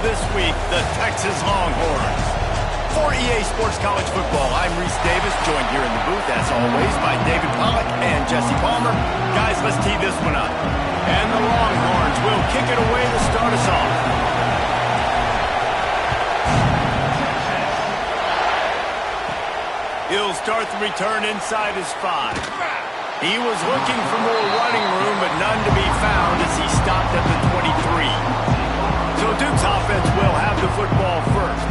this week, the Texas Longhorns. For EA Sports College Football, I'm Reese Davis, joined here in the booth, as always, by David Pollack and Jesse Palmer. Guys, let's tee this one up. And the Longhorns will kick it away to start us off. He'll start the return inside his 5. He was looking for more running room, but none to be found as he stopped at the 23. So Duke's offense will have the football first.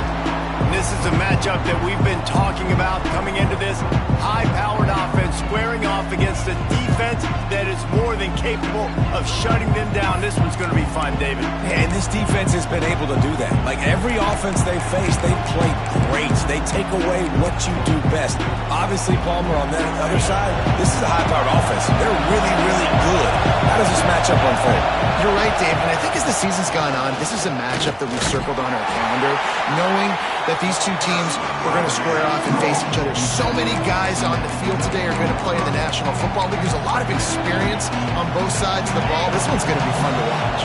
And this is a matchup that we've been talking about coming into this high-powered offense, squaring off against a defense that is more than capable of shutting them down. This one's going to be fun, David. And this defense has been able to do that. Like every offense they face, they play great. They take away what you do best. Obviously, Palmer, on the other side, this is a high-powered offense. They're really, really good. How does this matchup unfold? You're right, Dave. And I think as the season's gone on, this is a matchup that we've circled on our calendar, knowing that these two teams are going to square off and face each other. So many guys on the field today are going to play in the National Football League. There's a lot of experience on both sides of the ball. This one's going to be fun to watch.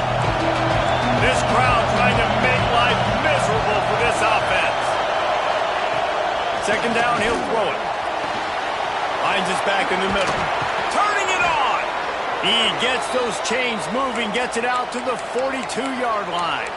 This crowd trying to make life miserable for this offense. Second down, he'll throw it. Finds his back in the middle. Turning it on. He gets those chains moving, gets it out to the 42-yard line.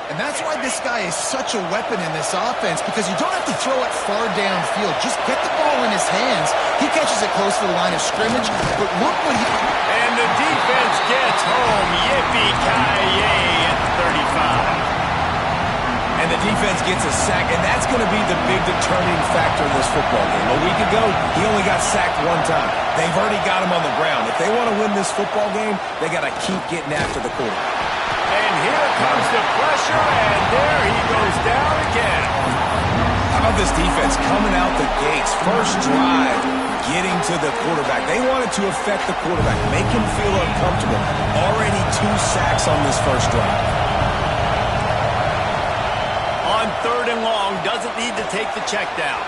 And that's why this guy is such a weapon in this offense, because you don't have to throw it far downfield. Just get the ball in his hands. He catches it close to the line of scrimmage, but look what he... And the defense gets home. Yippee-ki-yay at the 35. And the defense gets a sack, and that's going to be the big determining factor in this football game. A week ago, he only got sacked one time. They've already got him on the ground. If they want to win this football game, they got to keep getting after the quarterback. And here comes the pressure, and there he goes down again. How about this defense coming out the gates? First drive, getting to the quarterback. They wanted to affect the quarterback, make him feel uncomfortable. Already 2 sacks on this first drive. On 3rd and long, doesn't need to take the check down.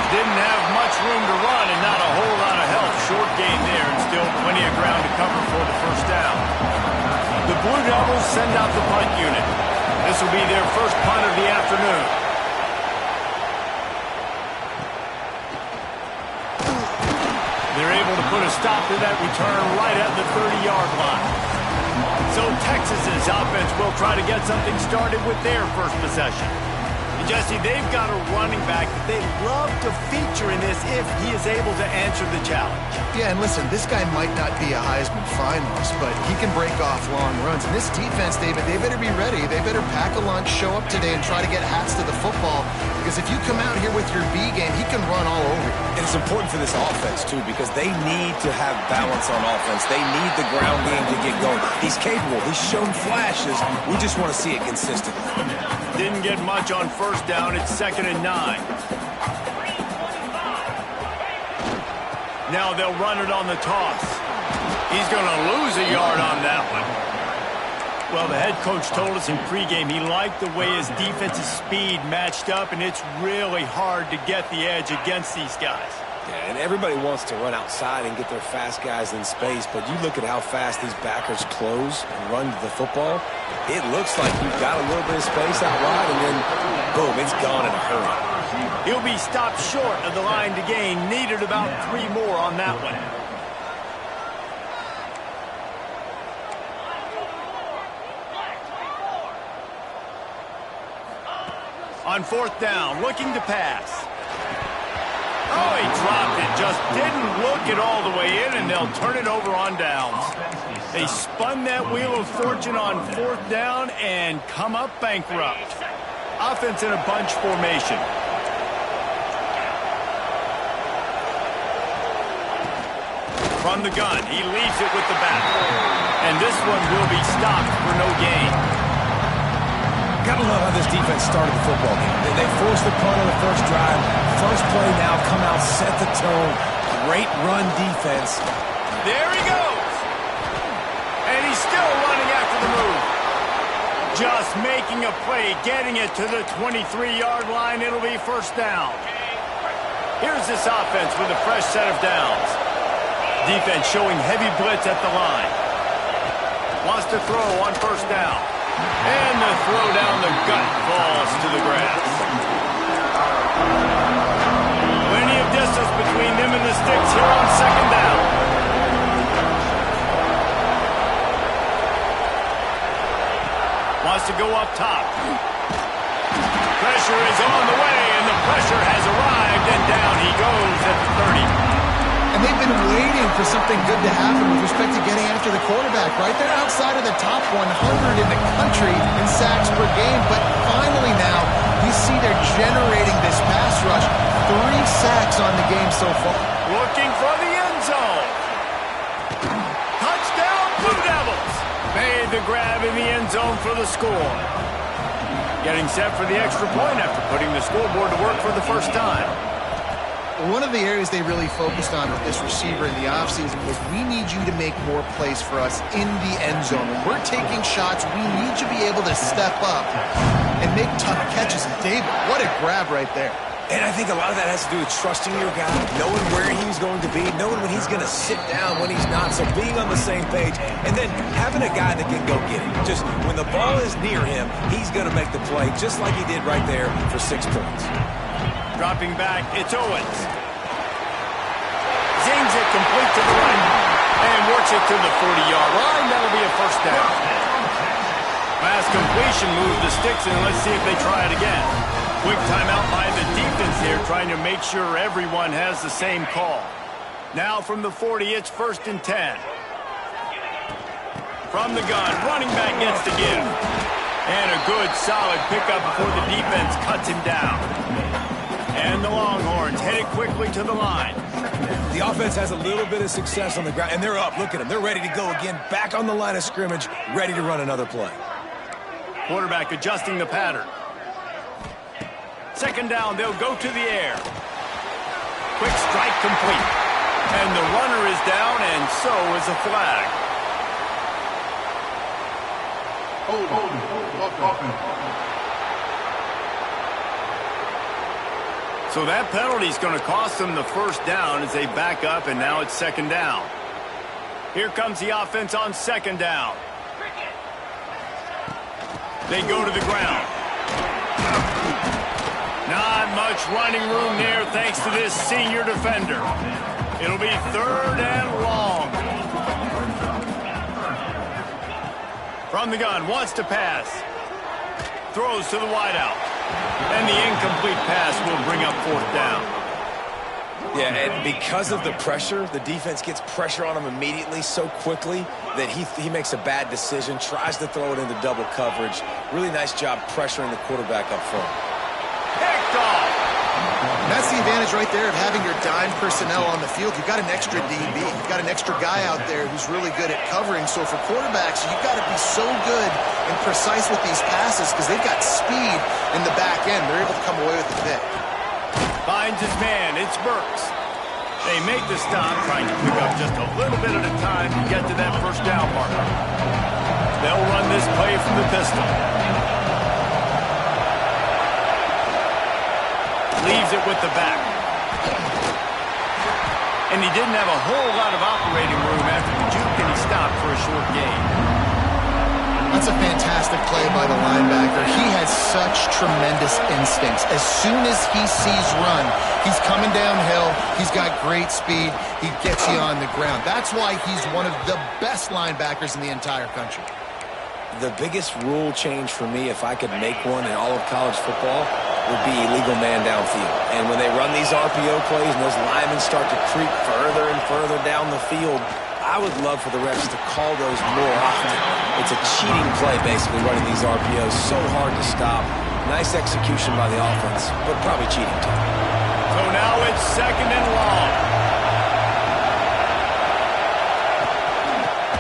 Didn't have much room to run and not a whole lot of help. Short gain there and still plenty of ground to cover for the first down. The Blue Devils send out the punt unit. This will be their first punt of the afternoon. They're able to put a stop to that return right at the 30-yard line. So Texas's offense will try to get something started with their first possession. And Jesse, they've got a running back that they love to feature in this if he is able to answer the challenge. Yeah, and listen, this guy might not be a Heisman finalist, but he can break off long runs. And this defense, David, they better be ready. They better pack a lunch, show up today, and try to get hats to the football. Because if you come out here with your B game, he can run all over you. And it's important for this offense, too, because they need to have balance on offense. They need the ground game to get going. He's capable. He's shown flashes. We just want to see it consistently. Didn't get much on first down. It's 2nd and 9. Now they'll run it on the toss. He's going to lose a yard on that one. Well, the head coach told us in pregame he liked the way his defensive speed matched up, and it's really hard to get the edge against these guys. Yeah, and everybody wants to run outside and get their fast guys in space, but you look at how fast these backers close and run to the football, it looks like you've got a little bit of space out wide, and then, boom, it's gone in a hurry. He'll be stopped short of the line to gain. Needed about 3 more on that one. On 4th down, looking to pass. Oh, he dropped it. Just didn't look it all the way in, and they'll turn it over on downs. They spun that wheel of fortune on 4th down and come up bankrupt. Offense in a bunch formation. From the gun, he leaves it with the back. And this one will be stopped for no gain. Gotta love how this defense started the football game. They forced the punt on the first drive. First play now, come out, set the tone. Great run defense. There he goes. And he's still running after the move. Just making a play, getting it to the 23-yard line. It'll be first down. Here's this offense with a fresh set of downs. Defense showing heavy blitz at the line. Wants to throw on first down. And the throw down the gut falls to the grass. Plenty of distance between them and the sticks here on second down. Wants to go up top. Pressure is on the way, and the pressure has arrived, and down he goes at the 30. And they've been waiting for something good to happen with respect to getting after the quarterback, right? They're outside of the top 100 in the country in sacks per game, but finally now you see they're generating this pass rush. 3 sacks on the game so far. Looking for the end zone. Touchdown, Blue Devils. Made the grab in the end zone for the score. Getting set for the extra point after putting the scoreboard to work for the first time. One of the areas they really focused on with this receiver in the offseason was we need you to make more plays for us in the end zone. When we're taking shots, we need you to be able to step up and make tough catches. And David, what a grab right there. And I think a lot of that has to do with trusting your guy, knowing where he's going to be, knowing when he's going to sit down, when he's not, so being on the same page, and then having a guy that can go get it. Just when the ball is near him, he's going to make the play, just like he did right there for 6 points. Dropping back, it's Owens. Zings it complete to the right, and works it to the 40-yard line. That'll be a first down. Last completion moves the sticks, and let's see if they try it again. Quick timeout by the defense here, trying to make sure everyone has the same call. Now from the 40, it's 1st and 10. From the gun, running back gets the give. And a good, solid pickup before the defense cuts him down. And the Longhorns headed quickly to the line. The offense has a little bit of success on the ground, and they're up. Look at them. They're ready to go again, back on the line of scrimmage, ready to run another play. Quarterback adjusting the pattern. Second down, they'll go to the air. Quick strike complete. And the runner is down, and so is a flag. So that penalty is going to cost them the first down as they back up, and now it's second down. Here comes the offense on second down. They go to the ground. Not much running room there thanks to this senior defender. It'll be 3rd and long. From the gun, wants to pass. Throws to the wideout. And the incomplete pass will bring up 4th down. Yeah, and because of the pressure, the defense gets pressure on him immediately so quickly that he makes a bad decision, tries to throw it into double coverage. Really nice job pressuring the quarterback up front. Picked off. That's the advantage right there of having your dime personnel on the field. You've got an extra DB. You've got an extra guy out there who's really good at covering. So for quarterbacks, you've got to be so good and precise with these passes because they've got speed in the back end. They're able to come away with the pick. Finds his man. It's Burks. They make the stop, trying to pick up just a little bit at a time to get to that first down marker. They'll run this play from the pistol. Leaves it with the back. And he didn't have a whole lot of operating room after the juke, and he stopped for a short gain. That's a fantastic play by the linebacker. He has such tremendous instincts. As soon as he sees run, he's coming downhill. He's got great speed. He gets you on the ground. That's why he's one of the best linebackers in the entire country. The biggest rule change for me, if I could make one in all of college football, would be illegal man downfield. And when they run these RPO plays and those linemen start to creep further and further down the field, I would love for the refs to call those more often. It's a cheating play, basically, running these RPOs. So hard to stop. Nice execution by the offense, but probably cheating too. So now it's 2nd and long.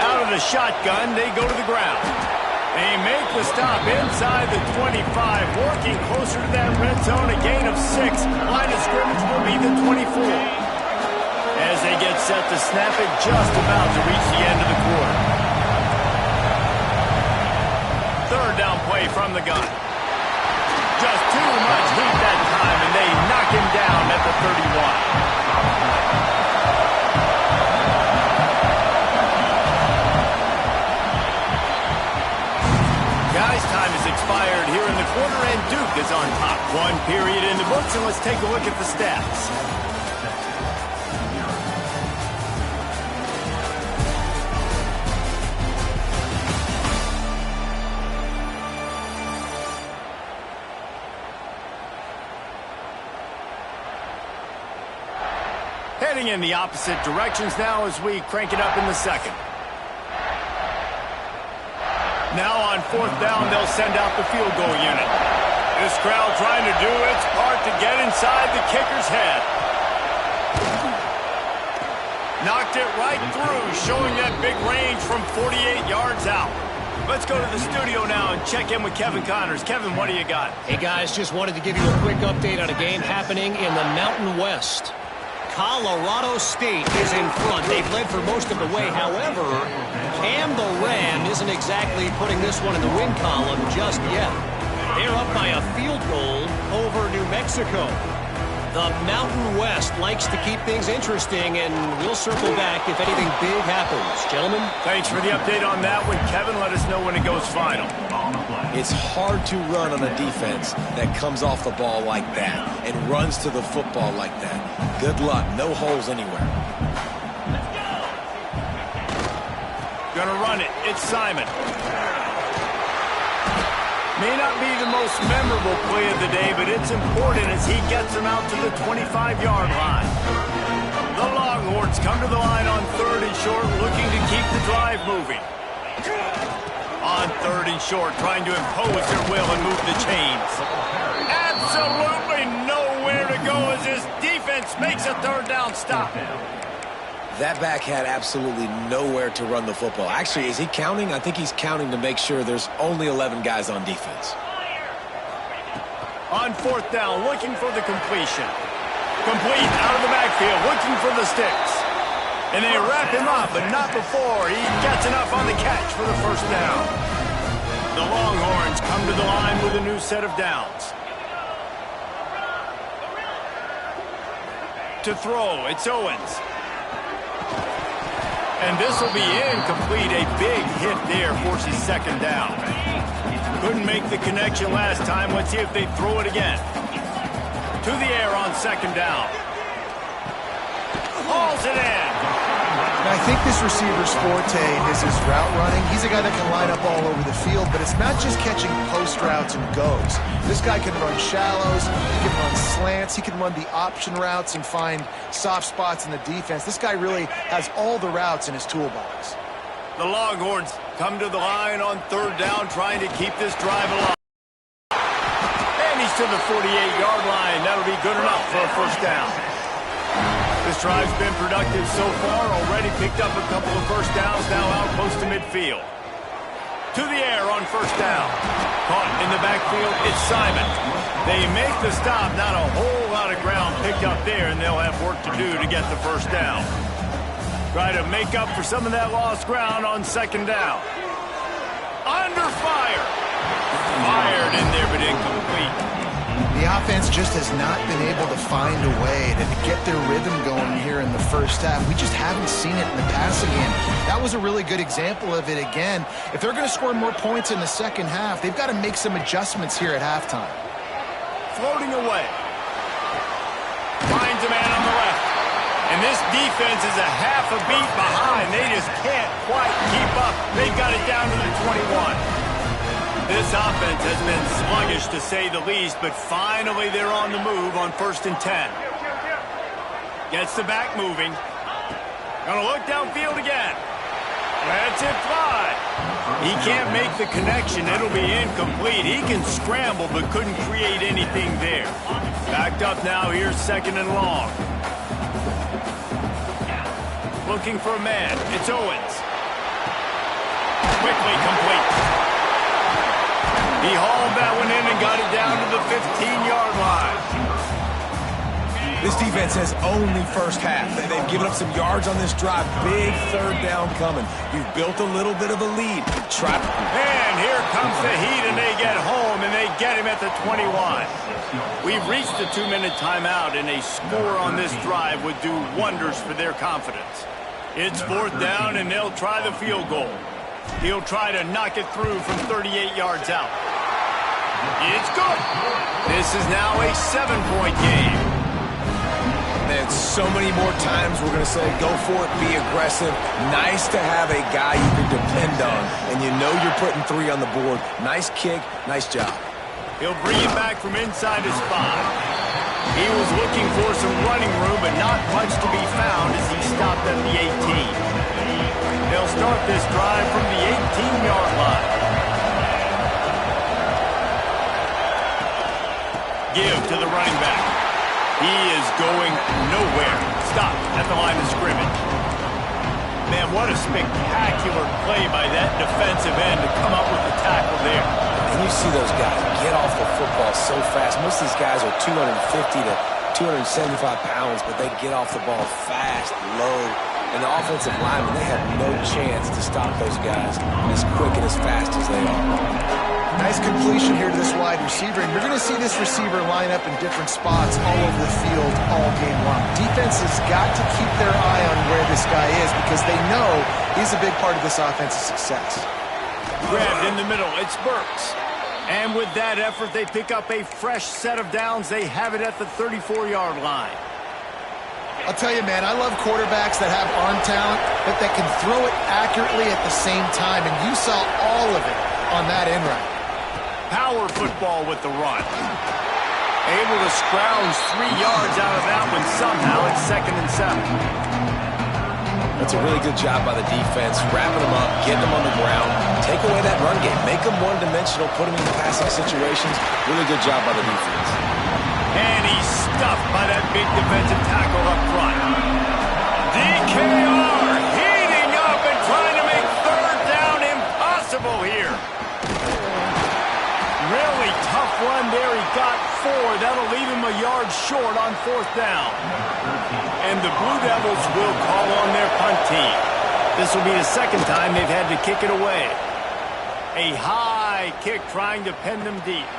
Out of the shotgun, they go to the ground. They make the stop inside the 25, working closer to that red zone, a gain of 6. Line of scrimmage will be the 24. As they get set to snap it, just about to reach the end of the quarter. 3rd down play from the gun. Just too much heat that time, and they knock him down at the 31. time has expired here in the quarter, and Duke is on top. One period in the books, and let's take a look at the stats. Heading in the opposite directions now as we crank it up in the second. Now on fourth down, they'll send out the field goal unit. This crowd trying to do its part to get inside the kicker's head. Knocked it right through, showing that big range from 48 yards out. Let's go to the studio now and check in with Kevin Connors. Kevin, what do you got? Hey, guys, just wanted to give you a quick update on a game happening in the Mountain West. Colorado State is in front. They've led for most of the way. However, Cam the Ram isn't exactly putting this one in the win column just yet. They're up by a field goal over New Mexico. The Mountain West likes to keep things interesting, and we'll circle back if anything big happens. Gentlemen? Thanks for the update on that one, Kevin. Let us know when it goes final. It's hard to run on a defense that comes off the ball like that and runs to the football like that. Good luck. No holes anywhere. Gonna run it. It's Simon. May not be the most memorable play of the day, but it's important as he gets them out to the 25-yard line. The Longhorns come to the line on third and short, looking to keep the drive moving. On third and short, trying to impose their will and move the chains. Absolutely nowhere to go as his defense makes a third down stop. That back had absolutely nowhere to run the football. Actually, is he counting? I think he's counting to make sure there's only 11 guys on defense. On fourth down, looking for the completion. Complete out of the backfield, looking for the sticks. And they wrap him up, but not before he gets enough on the catch for the first down. The Longhorns come to the line with a new set of downs. To throw, it's Owens. And this will be incomplete. A big hit there forces second down. Couldn't make the connection last time. Let's see if they throw it again. To the air on second down. Hauls it in. I think this receiver's forte is his route running. He's a guy that can line up all over the field, but it's not just catching post routes and goes. This guy can run shallows, he can run slants, he can run the option routes and find soft spots in the defense. This guy really has all the routes in his toolbox. The Longhorns come to the line on third down, trying to keep this drive alive. And he's to the 48-yard line. That'll be good enough for a first down. This drive's been productive so far, already picked up a couple of first downs, now out close to midfield. To the air on first down. Caught in the backfield, it's Simon. They make the stop, not a whole lot of ground picked up there, and they'll have work to do to get the first down. Try to make up for some of that lost ground on second down. Under fire. Fired in there, but incomplete. The offense just has not been able to find a way to get their rhythm going here in the first half. We just haven't seen it in the passing game. That was a really good example of it again. If they're going to score more points in the second half, they've got to make some adjustments here at halftime. Floating away. Finds a man on the left. And this defense is a half a beat behind. They just can't quite keep up. They've got it down to the 21. This offense has been sluggish, to say the least, but finally they're on the move on 1st and 10. Gets the back moving. Gonna look downfield again. Lets it fly. He can't make the connection. It'll be incomplete. He can scramble, but couldn't create anything there. Backed up now. Here's second and long. Looking for a man. It's Owens. Quickly complete. He hauled that one in and got it down to the 15-yard line. This defense has only first half. They've given up some yards on this drive. Big third down coming. You've built a little bit of a lead. And here comes the heat, and they get home, and they get him at the 21. We've reached the 2-minute timeout, and a score on this drive would do wonders for their confidence. It's fourth down, and they'll try the field goal. He'll try to knock it through from 38 yards out. It's good. This is now a 7-point game. And so many more times we're going to say, go for it, be aggressive. Nice to have a guy you can depend on, and you know you're putting 3 on the board. Nice kick, nice job. He'll bring it back from inside his 5. He was looking for some running room, but not much to be found as he stopped at the 18. They'll start this drive from the 18-yard line. Give to the running back. He is going nowhere. Stop at the line of scrimmage. Man, what a spectacular play by that defensive end to come up with the tackle there. And you see those guys get off the football so fast. Most of these guys are 250 to 275 pounds, but they get off the ball fast, low. And the offensive linemen, they have no chance to stop those guys as quick and as fast as they are. Nice completion here to this wide receiver, and you're going to see this receiver line up in different spots all over the field all game long. Defense has got to keep their eye on where this guy is because they know he's a big part of this offense's success. Grabbed in the middle, it's Burks. And with that effort, they pick up a fresh set of downs. They have it at the 34-yard line. I'll tell you, man, I love quarterbacks that have arm talent, but that can throw it accurately at the same time, and you saw all of it on that end run. Power football with the run. Able to scrounge 3 yards out of that one somehow. It's 2nd and 7. That's a really good job by the defense, wrapping them up, getting them on the ground, take away that run game, make them one-dimensional, put them in passing situations. Really good job by the defense. And he's stuffed by that big defensive tackle up front. DKR heating up and trying to make 3rd down impossible here. Really tough run there. He got 4. That'll leave him a yard short on 4th down. And the Blue Devils will call on their punt team. This will be the 2nd time they've had to kick it away. A high kick trying to pen them deep.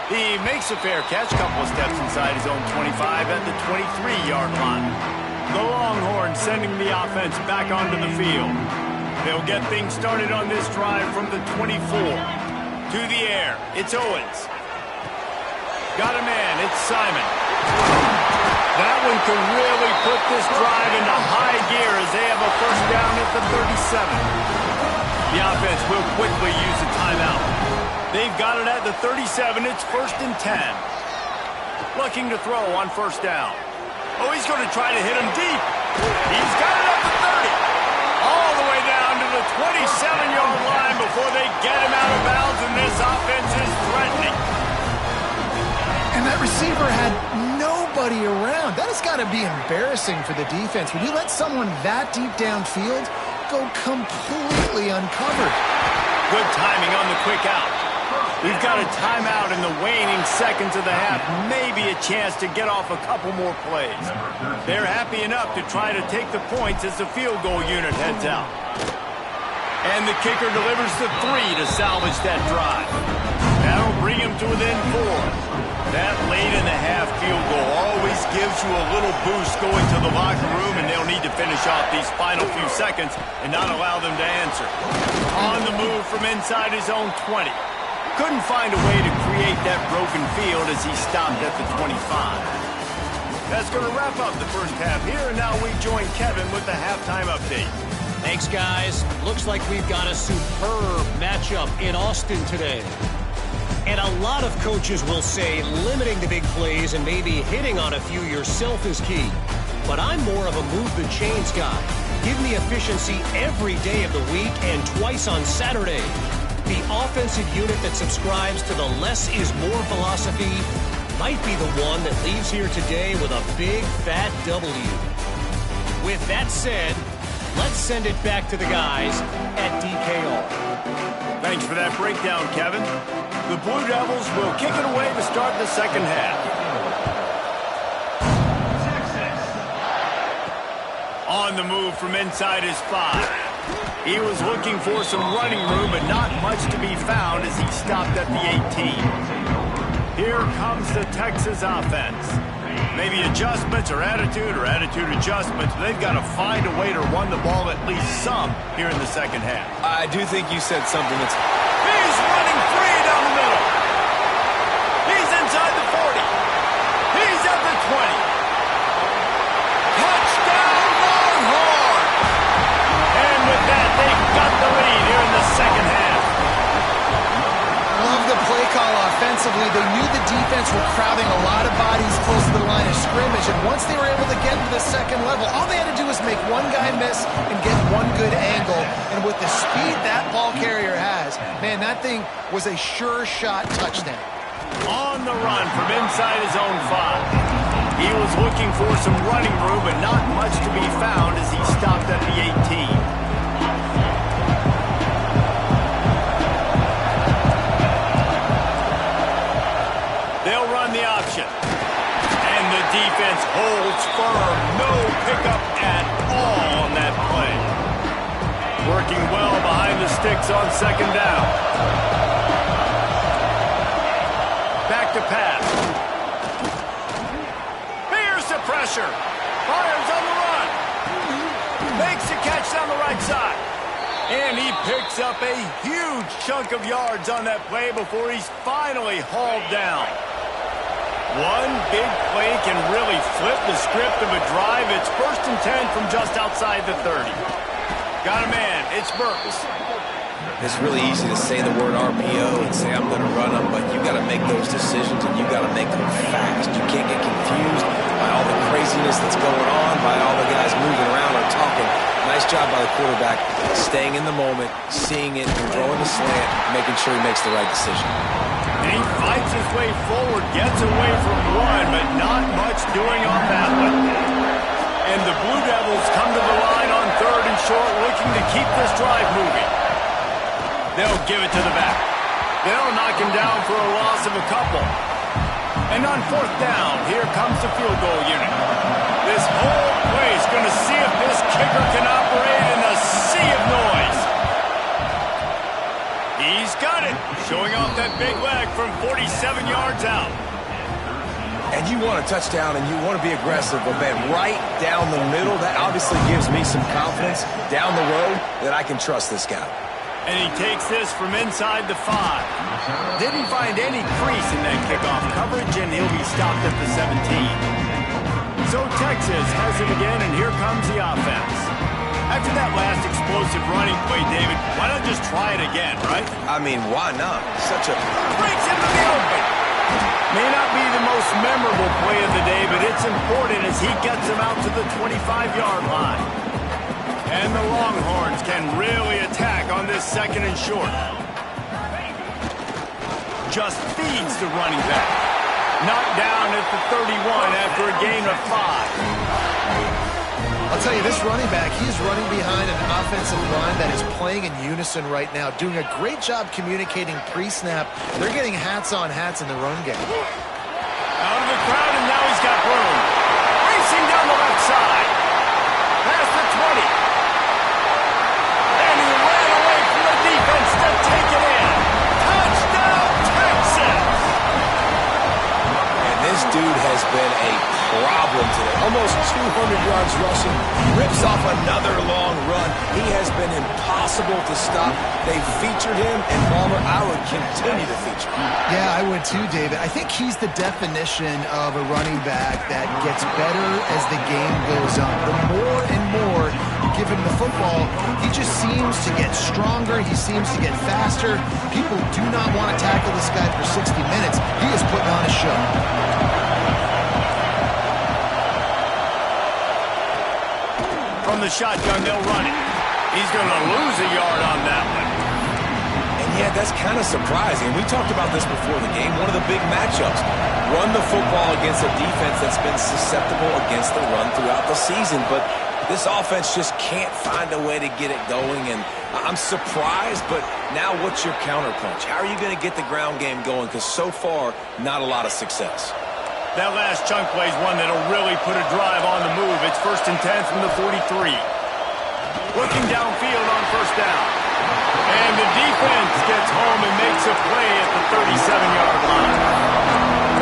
He makes a fair catch, couple of steps inside his own 25 at the 23-yard line. The Longhorns sending the offense back onto the field. They'll get things started on this drive from the 24. To the air, it's Owens. Got a man, it's Simon. That one can really put this drive into high gear as they have a 1st down at the 37. The offense will quickly use a timeout. They've got it at the 37, it's 1st and 10. Looking to throw on 1st down. Oh, he's going to try to hit him deep. He's got it at the 30. All the way down to the 27-yard line before they get him out of bounds, and this offense is threatening. And that receiver had nobody around. That has got to be embarrassing for the defense. When you let someone that deep downfield go completely uncovered. Good timing on the quick out. We've got a timeout in the waning seconds of the half. Maybe a chance to get off a couple more plays. They're happy enough to try to take the points as the field goal unit heads out. And the kicker delivers the 3 to salvage that drive. That'll bring him to within 4. That late in the half field goal always gives you a little boost going to the locker room, and they'll need to finish off these final few seconds and not allow them to answer. On the move from inside his own 20. Couldn't find a way to create that broken field as he stopped at the 25. That's going to wrap up the 1st half here, and now we join Kevin with the halftime update. Thanks, guys. Looks like we've got a superb matchup in Austin today. And a lot of coaches will say limiting the big plays and maybe hitting on a few yourself is key. But I'm more of a move-the-chains guy. Give me efficiency every day of the week and twice on Saturday. The offensive unit that subscribes to the less is more philosophy might be the one that leaves here today with a big, fat W. With that said, let's send it back to the guys at DKR. Thanks for that breakdown, Kevin. The Blue Devils will kick it away to start the 2nd half. On the move from inside his 5. He was looking for some running room, but not much to be found as he stopped at the 18. Here comes the Texas offense. Maybe adjustments or attitude adjustments. They've got to find a way to run the ball at least some here in the second half. I do think you said something that's... He's running free down the middle. He's inside the 40. He's at the 20. Touchdown, Longhorn! And with that, they've got the lead here in the second half. Love the play call offensively. They knew the defense were crowding a lot of bodies close to the line of scrimmage, and once they were able to get to the second level, all they had to do was make one guy miss and get one good angle. And with the speed that ball carrier has, man, that thing was a sure shot touchdown. On the run from inside his own 5. He was looking for some running room, but not much to be found as he stopped at the 18. They'll run the option. And the defense holds firm. No pickup at all on that play. Working well behind the sticks on second down. Back to pass. Here's the pressure. Fires on the run. Makes the catch down the right side. And he picks up a huge chunk of yards on that play before he's finally hauled down. One big play can really flip the script of a drive. It's 1st and 10 from just outside the 30. Got a man. It's Burks. It's really easy to say the word RPO and say I'm going to run them, but you got to make those decisions and you got to make them fast. You can't get confused by all the craziness that's going on, by all the guys moving around or talking. Nice job by the quarterback, staying in the moment, seeing it, and throwing the slant, making sure he makes the right decision. And he fights his way forward, gets away from one, but not much doing on that one. And the Blue Devils come to the line on 3rd and short, looking to keep this drive moving. They'll give it to the back. They'll knock him down for a loss of a couple. And on 4th down, here comes the field goal unit. This whole play is going to see if this kicker can operate in a sea of noise. He's got it, showing off that big leg from 47 yards out. And you want a touchdown and you want to be aggressive, but man, right down the middle, that obviously gives me some confidence down the road that I can trust this guy. And he takes this from inside the 5. Didn't find any crease in that kickoff coverage, and he'll be stopped at the 17. So Texas has it again, and here comes the offense. After that last explosive running play, David, why not just try it again, right? I mean, why not? Such a... Breaks into the open. May not be the most memorable play of the day, but it's important as he gets him out to the 25-yard line. And the Longhorns can really attack on this 2nd and short. Just feeds the running back. Knocked down at the 31 after a gain of 5. I'll tell you, this running back, he's running behind an offensive line that is playing in unison right now, doing a great job communicating pre-snap. They're getting hats on hats in the run game. Out of the crowd, and now he's got room. Racing down the left side. Past the 20. And he ran away from the defense to take it in. Touchdown, Texas! And this dude has been a problem today. Almost 200 yards rushing. Rips off another long run. He has been impossible to stop. They featured him, and Palmer, I would continue to feature him. Yeah, I would too, David. I think he's the definition of a running back that gets better as the game goes on. The more and more you give him the football, he just seems to get stronger. He seems to get faster. People do not want to tackle this guy for 60 minutes. He is putting on a show. From the shotgun, they'll run it. He's going to lose a yard on that one. And yeah, that's kind of surprising. We talked about this before the game. One of the big matchups. Run the football against a defense that's been susceptible against the run throughout the season. But this offense just can't find a way to get it going. And I'm surprised, but now what's your counterpunch? How are you going to get the ground game going? Because so far, not a lot of success. That last chunk play is one that'll really put a drive on the move. It's 1st and 10 from the 43. Looking downfield on 1st down. And the defense gets home and makes a play at the 37-yard line.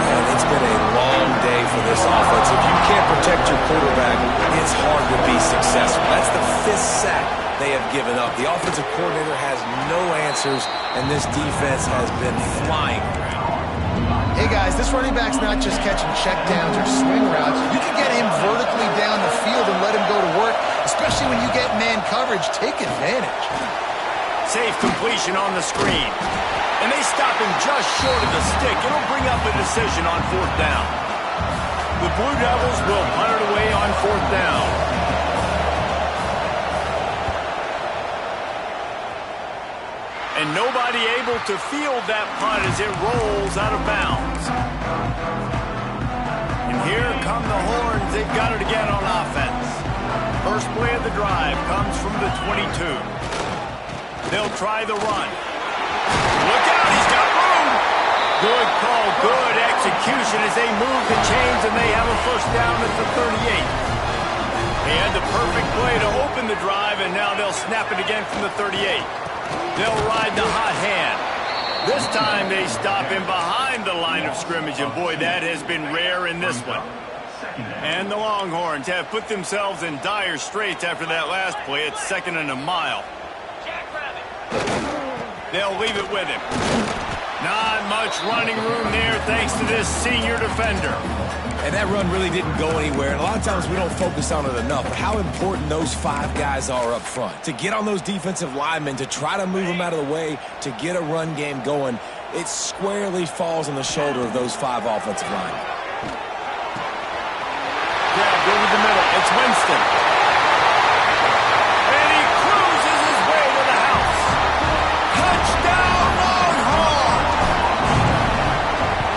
And it's been a long day for this offense. If you can't protect your quarterback, it's hard to be successful. That's the 5th sack they have given up. The offensive coordinator has no answers, and this defense has been flying around. Hey, guys, this running back's not just catching checkdowns or swing routes. You can get him vertically down the field and let him go to work, especially when you get man coverage. Take advantage. Safe completion on the screen. And they stop him just short of the stick. It'll bring up a decision on 4th down. The Blue Devils will punt it away on 4th down. And nobody able to field that punt as it rolls out of bounds. And here come the Horns. They've got it again on offense. First play of the drive comes from the 22. They'll try the run. Look out, he's got room. Good call, good execution as they move the chains and they have a first down at the 38. They had the perfect play to open the drive, and now they'll snap it again from the 38. They'll ride the hot hand. This time they stop him behind the line of scrimmage, and boy, that has been rare in this one. And the Longhorns have put themselves in dire straits after that last play. It's 2nd and a mile. They'll leave it with him. Not much running room there thanks to this senior defender. And that run really didn't go anywhere. And a lot of times we don't focus on it enough, but how important those 5 guys are up front. To get on those defensive linemen, to try to move them out of the way, to get a run game going, it squarely falls on the shoulder of those 5 offensive linemen. Grab over the middle. It's Winston. And he cruises his way to the house. Touchdown, Longhorn!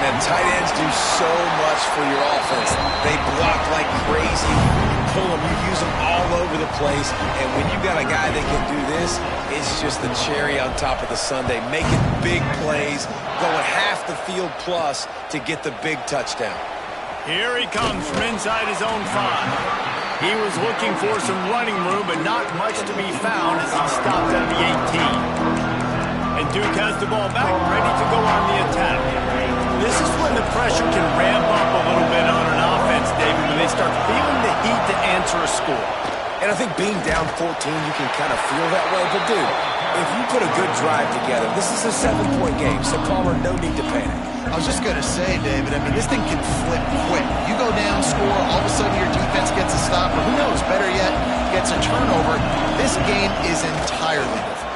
And tight ends do so much for your offense. They block like crazy. You pull them, you use them all over the place. And when you got a guy that can do this, it's just the cherry on top of the sundae. Making big plays, going half the field plus to get the big touchdown. Here he comes from inside his own 5. He was looking for some running room, but not much to be found as he stopped at the 18. And Duke has the ball back, ready to go on the attack. This is when the pressure can ramp up a little bit on an offense, David, when they start feeling the heat to answer a score. And I think being down 14, you can kind of feel that way. But, dude, if you put a good drive together, this is a 7-point game, so Palmer, no need to panic. I was just going to say, David, I mean, this thing can flip quick. You go down, score, all of a sudden your defense gets a stop, or who knows, better yet, gets a turnover. This game is entirely different.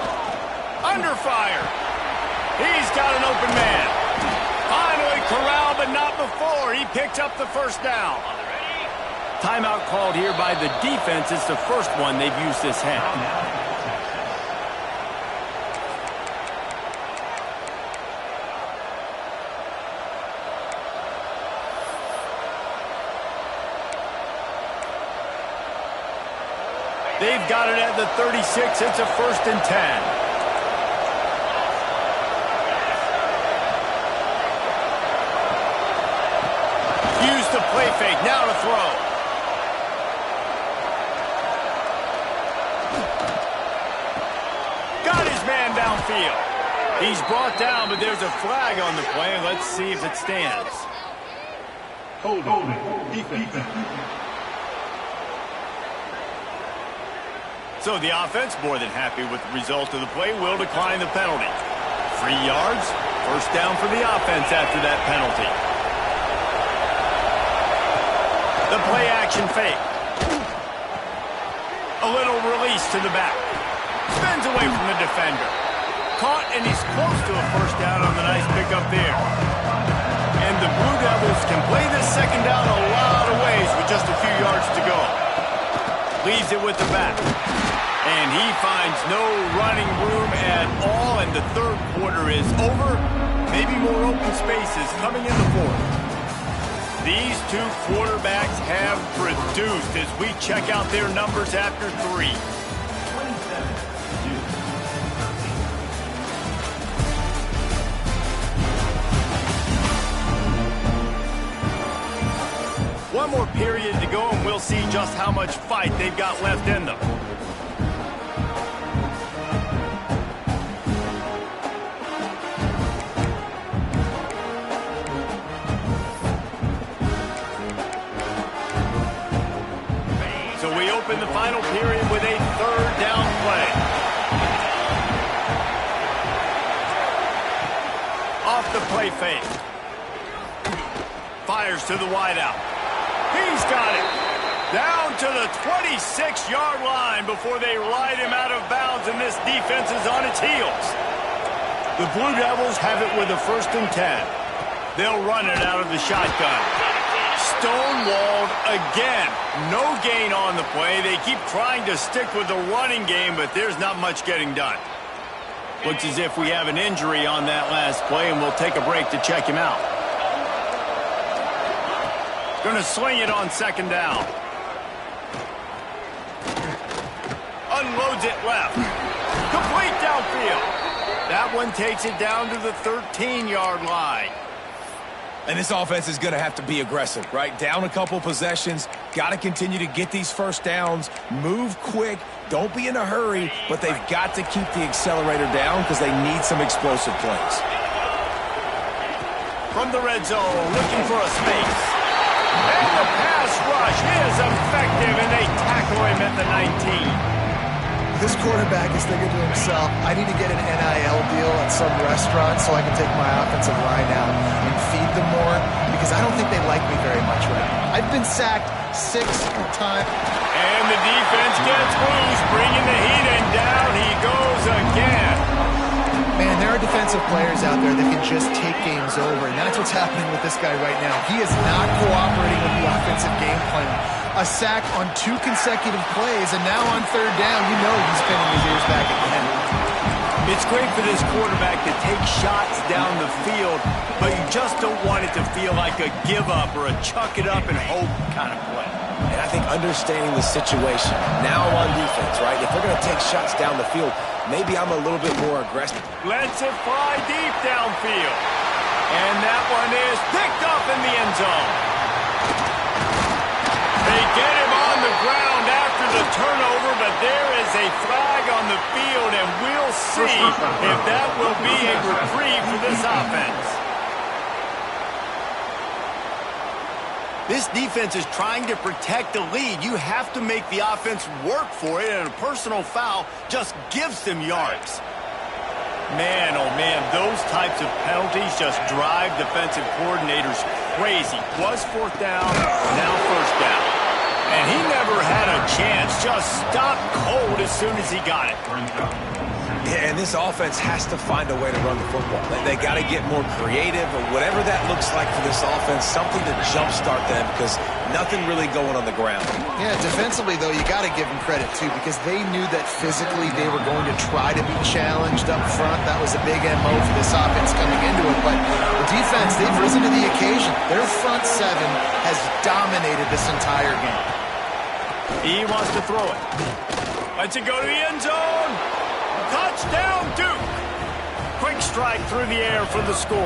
Under fire. He's got an open man. Finally corralled, but not before. He picked up the first down. Timeout called here by the defense. It's the first one they've used this half. They've got it at the 36. It's a 1st and 10. Use the play fake. Now to throw. Got his man downfield. He's brought down, but there's a flag on the play. Let's see if it stands. Hold it. Defense. So the offense, more than happy with the result of the play, will decline the penalty. 3 yards, first down for the offense after that penalty. The play action fake. A little release to the back. Spins away from the defender. Caught, and he's close to a first down on the nice pickup there. And the Blue Devils can play this second down a lot of ways with just a few yards to go. Leaves it with the back. And he finds no running room at all, and the 3rd quarter is over. Maybe more open spaces coming in the 4th. These 2 quarterbacks have produced as we check out their numbers after 3. One more period to go, and we'll see just how much fight they've got left in them. play fake. Fires to the wideout. He's got it. Down to the 26-yard line before they ride him out of bounds, and this defense is on its heels. The Blue Devils have it with a 1st and 10. They'll run it out of the shotgun. Stonewalled again. No gain on the play. They keep trying to stick with the running game, but there's not much getting done. Looks as if we have an injury on that last play, and we'll take a break to check him out. Going to sling it on 2nd down. Unloads it left. Complete downfield. That one takes it down to the 13-yard line. And this offense is going to have to be aggressive, right? Down a couple possessions. Got to continue to get these 1st downs. Move quick. Don't be in a hurry, but they've got to keep the accelerator down because they need some explosive plays. From the red zone, looking for a space. And the pass rush is effective, and they tackle him at the 19. This quarterback is thinking to himself, I need to get an NIL deal at some restaurant so I can take my offensive line out and feed them more, because I don't think they like me very much right now. I've been sacked 6 times. And the defense gets loose, bringing the heat, and down he goes again. Man, there are defensive players out there that can just take games over, and that's what's happening with this guy right now. He is not cooperating with the offensive game plan. A sack on 2 consecutive plays, and now on 3rd down, you know he's pinning his ears back again. It's great for this quarterback to take shots down the field, but you just don't want it to feel like a give-up or a chuck-it-up and hope kind of play. And I think understanding the situation, now on defense, right? If they're going to take shots down the field, maybe I'm a little bit more aggressive. Lets it fly deep downfield. And that one is picked up in the end zone. They get him on the ground after the turnover, but there is a flag on the field, and we'll see if that will be a reprieve for this offense. This defense is trying to protect the lead. You have to make the offense work for it, and a personal foul just gives them yards. Man, oh man, those types of penalties just drive defensive coordinators crazy. Was 4th down, now 1st down. And he never had a chance, just stopped cold as soon as he got it. Yeah, and this offense has to find a way to run the football. They got to get more creative, or whatever that looks like for this offense, something to jumpstart them, because nothing really going on the ground. Yeah, defensively, though, you got to give them credit, too, because they knew that physically they were going to try to be challenged up front. That was a big MO for this offense coming into it. But the defense, they've risen to the occasion. Their front 7 has dominated this entire game. He wants to throw it. Lets it go to the end zone. Touchdown, Duke. Quick strike through the air for the score.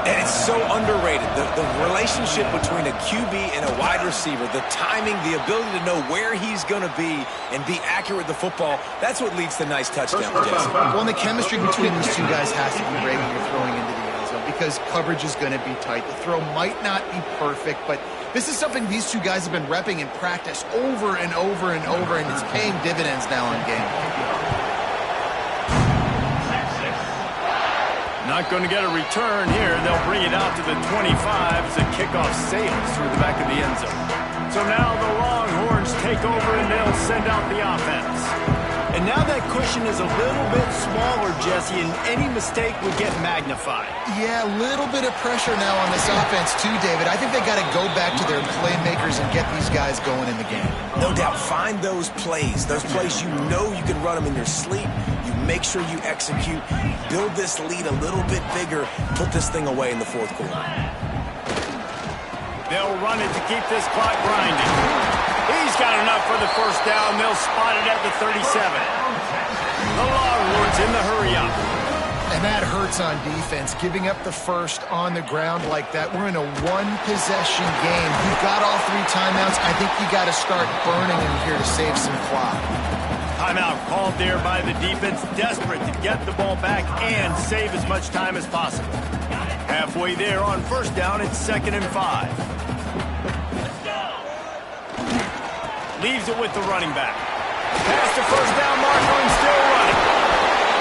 And it's so underrated. The relationship between a QB and a wide receiver, the timing, the ability to know where he's going to be and be accurate with the football, that's what leads to nice touchdowns, Jesse. Well, and the chemistry between these 2 guys has to be great when you're throwing into the end zone, because coverage is going to be tight. The throw might not be perfect, but this is something these 2 guys have been repping in practice over and over and over, and it's paying dividends now in game. Not going to get a return here. They'll bring it out to the 25 as the kickoff sails through the back of the end zone. So now the Longhorns take over, and they'll send out the offense. And now that cushion is a little bit smaller, Jesse, and any mistake would get magnified. Yeah, a little bit of pressure now on this offense too, David. I think they got to go back to their playmakers and get these guys going in the game. No doubt. Find those plays you know you can run them in your sleep. You make sure you execute. Build this lead a little bit bigger. Put this thing away in the 4th quarter. They'll run it to keep this clock grinding. He's got enough for the 1st down. They'll spot it at the 37. The Longhorns in the hurry-up. And that hurts on defense, giving up the 1st on the ground like that. We're in a 1-possession game. You've got all 3 timeouts. I think you got to start burning in here to save some clock. Timeout called there by the defense, desperate to get the ball back and save as much time as possible. Halfway there on 1st down, it's 2nd and 5. Leaves it with the running back. Pass to 1st down marker and still running.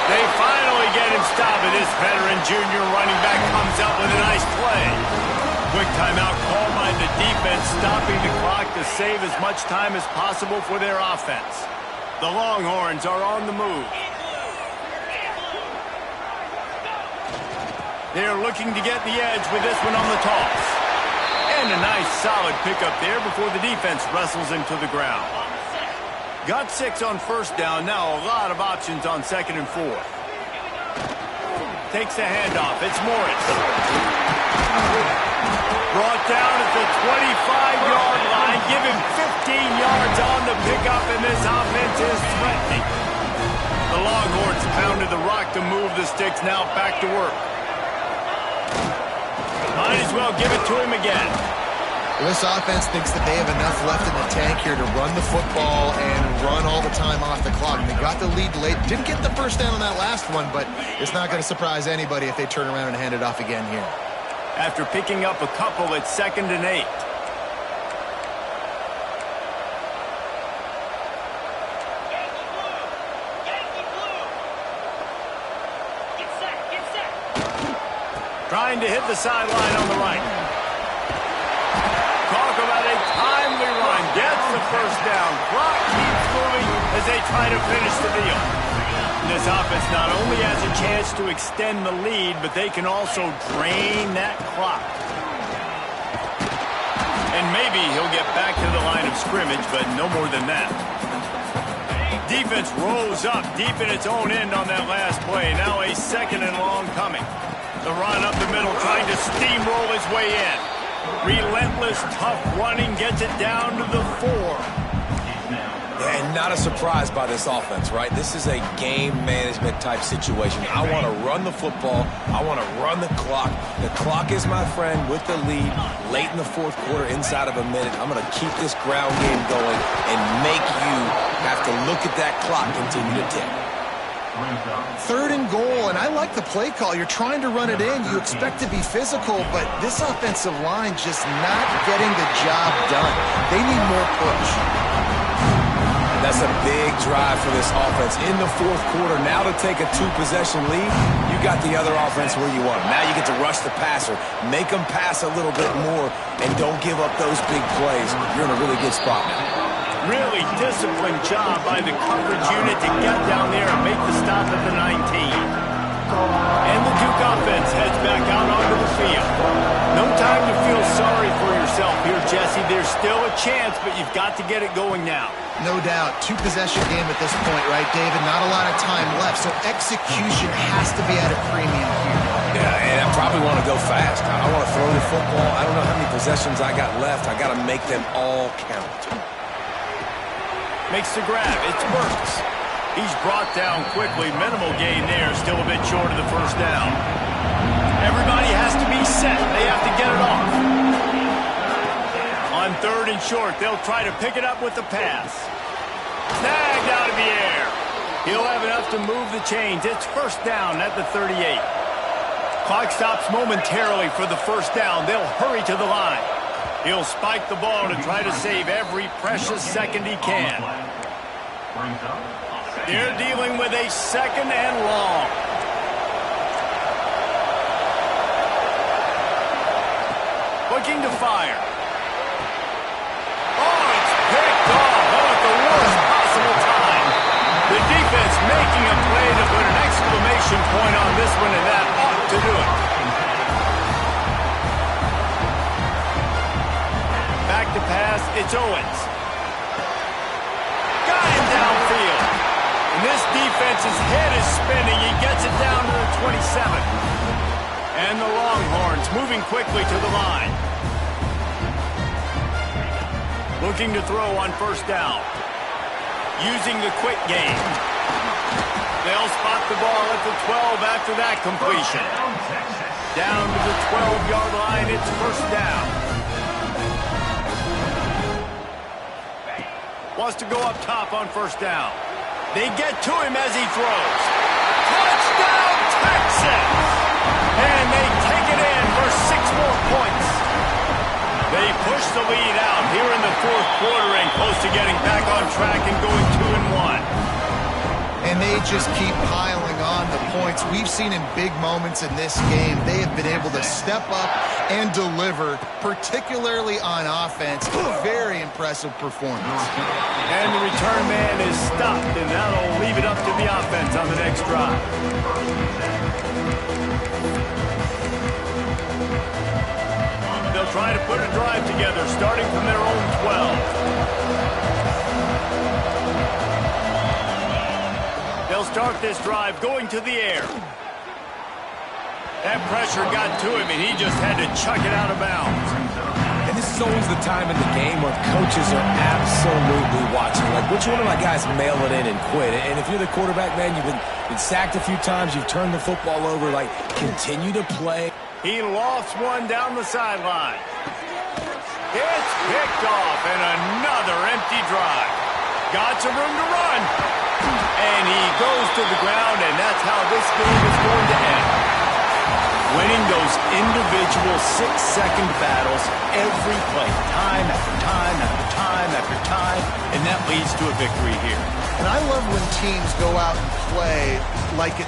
They finally get him stopped, and this veteran junior running back comes up with a nice play. Quick timeout called by the defense, stopping the clock to save as much time as possible for their offense. The Longhorns are on the move. They're looking to get the edge with this one on the toss. And a nice solid pickup there before the defense wrestles him to the ground. Got 6 on first down. Now a lot of options on 2nd and 4. Takes the handoff. It's Morris. Brought down at the 25-yard line. Give him 15 yards on the pickup, and this offense is threatening. The Longhorns pounded the rock to move the sticks. Now back to work. Might as well give it to him again. This offense thinks that they have enough left in the tank here to run the football and run all the time off the clock. They got the lead late. Didn't get the first down on that last one, but it's not going to surprise anybody if they turn around and hand it off again here. After picking up a couple, it's 2nd and 8. Trying to hit the sideline on the right. Talk about a timely run. Gets the first down. Clock keeps moving as they try to finish the deal. This offense not only has a chance to extend the lead, but they can also drain that clock. And maybe he'll get back to the line of scrimmage, but no more than that. Defense rolls up deep in its own end on that last play. Now a 2nd and long coming. The run up the middle, trying to steamroll his way in. Relentless, tough running, gets it down to the 4. And not a surprise by this offense, right? This is a game management type situation. I want to run the football. I want to run the clock. The clock is my friend with the lead. Late in the 4th quarter, inside of a minute, I'm going to keep this ground game going and make you have to look at that clock continue to tick. 3rd and goal, and I like the play call. You're trying to run it in. You expect to be physical, but this offensive line just not getting the job done. They need more push. That's a big drive for this offense in the 4th quarter. Now to take a 2-possession lead, you got the other offense where you want them. Now you get to rush the passer, make them pass a little bit more, and don't give up those big plays. You're in a really good spot now. Really disciplined job by the coverage unit to get down there and make the stop at the 19. And the Duke offense heads back out onto the field. No time to feel sorry for yourself here, Jesse. There's still a chance, but you've got to get it going now. No doubt. 2-possession game at this point, right, David? Not a lot of time left, so execution has to be at a premium here. Yeah, and I probably want to go fast. I want to throw the football. I don't know how many possessions I got left. I got to make them all count. Makes the grab. It's Burks. He's brought down quickly. Minimal gain there. Still a bit short of the first down. Everybody has to be set. They have to get it off. On 3rd and short, they'll try to pick it up with the pass. Snagged out of the air. He'll have enough to move the chains. It's first down at the 38. Clock stops momentarily for the first down. They'll hurry to the line. He'll spike the ball to try to save every precious second he can. They're dealing with a 2nd and long. Looking to fire. Oh, it's picked off. Oh, at the worst possible time. The defense making a play to put an exclamation point on this one, and that ought to do it. Back to pass, it's Owens. Got him downfield. And this defense's head is spinning. He gets it down to the 27. And the Longhorns moving quickly to the line. Looking to throw on first down. Using the quick game. They'll spot the ball at the 12 after that completion. Down to the 12-yard line, it's first down. Wants to go up top on first down. They get to him as he throws. Touchdown, Texans! And they take it in for 6 more points. They push the lead out here in the 4th quarter and close to getting back on track and going 2-1. and they just keep piling on the points. We've seen in big moments in this game, they have been able to step up and deliver, particularly on offense. Very impressive performance. And the return man is stopped, and that'll leave it up to the offense on the next drive. They'll try to put a drive together, starting from their own 12. They'll start this drive going to the air. That pressure got to him, and he just had to chuck it out of bounds. And this is always the time in the game where coaches are absolutely watching. Like, which one of my guys mail it in and quit? And if you're the quarterback, man, you've been sacked a few times, you've turned the football over, like, continue to play. He lofts one down the sideline. It's picked off, and another empty drive. Got some room to run. And he goes to the ground, and that's how this game is going to end. Winning those individual 6-second battles every play, time after time after time after time, and that leads to a victory here. And I love when teams go out and play like it's